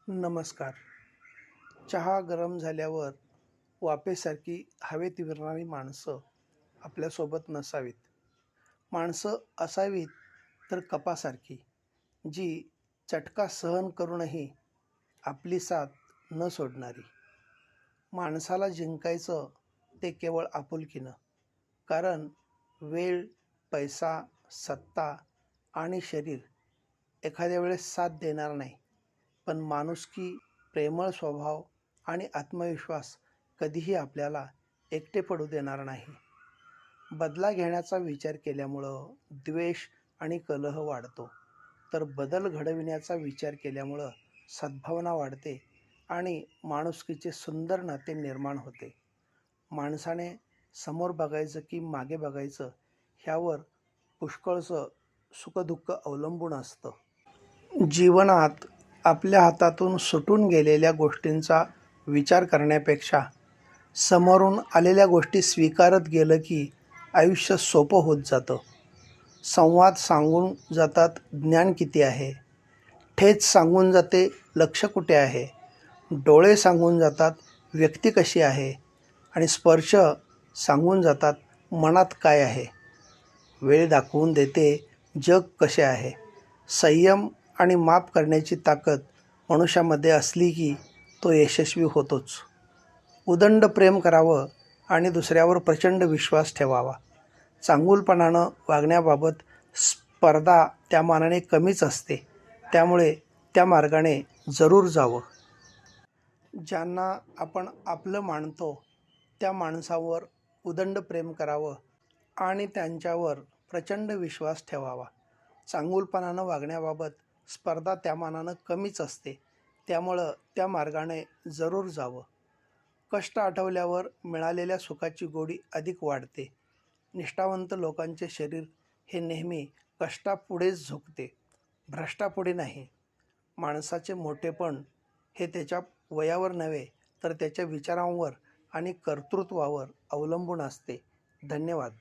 नमस्कार. चहा गरम झाल्यावर वाफेसारखी हवेत विरणारी माणसं आपल्यासोबत नसावीत. माणसं असावीत तर कपासारखी, जी चटका सहन करूनही आपली साथ न सोडणारी. माणसाला जिंकायचं ते केवळ आपुलकीनं, कारण वेळ, पैसा, सत्ता आणि शरीर एखाद्या वेळेस साथ देणार नाही. पण माणुसकी, प्रेमळ स्वभाव आणि आत्मविश्वास कधीही आपल्याला एकटे पडू देणार नाही. बदला घेण्याचा विचार केल्यामुळं द्वेष आणि कलह वाढतो, तर बदल घडविण्याचा विचार केल्यामुळं सद्भावना वाढते आणि माणुसकीचे सुंदर नाते निर्माण होते. माणसाने समोर बघायचं की मागे बघायचं ह्यावर पुष्कळचं सुखदुःख अवलंबून असतं. जीवनात आपल्या हातातून सुटून गेलेल्या गोष्टींचा विचार करण्यापेक्षा समोरून आलेल्या गोष्टी स्वीकारत गेलं की आयुष्य सोपं होत जातं. संवाद सांगून जातात ज्ञान किती आहे, ठेच सांगून जाते लक्ष कुठे आहे, डोळे सांगून जातात व्यक्ती कशी आहे आणि स्पर्श सांगून जातात मनात काय आहे. वेळ दाखवून देते जग कसे आहे. संयम आणि माफ करण्याची ताकद मनुष्यामध्ये असली की तो यशस्वी होतोच. उदंड प्रेम करावं आणि दुसऱ्यावर प्रचंड विश्वास ठेवावा. चांगुलपणानं वागण्याबाबत स्पर्धा त्या मानाने कमीच असते, त्यामुळे त्या मार्गाने जरूर जावं. ज्यांना आपण आपलं मानतो त्या माणसावर उदंड प्रेम करावं आणि त्यांच्यावर प्रचंड विश्वास ठेवावा. चांगुलपणानं वागण्याबाबत स्पर्धा त्या मानानं कमीच असते, त्यामुळं त्या मार्गाने जरूर जावं. कष्ट आठवल्यावर मिळालेल्या सुखाची गोडी अधिक वाढते. निष्ठावंत लोकांचे शरीर हे नेहमी कष्टापुढेच झुकते, भ्रष्टापुढे नाही. माणसाचे मोठेपण हे त्याच्या वयावर नव्हे तर त्याच्या विचारांवर आणि कर्तृत्वावर अवलंबून असते. धन्यवाद.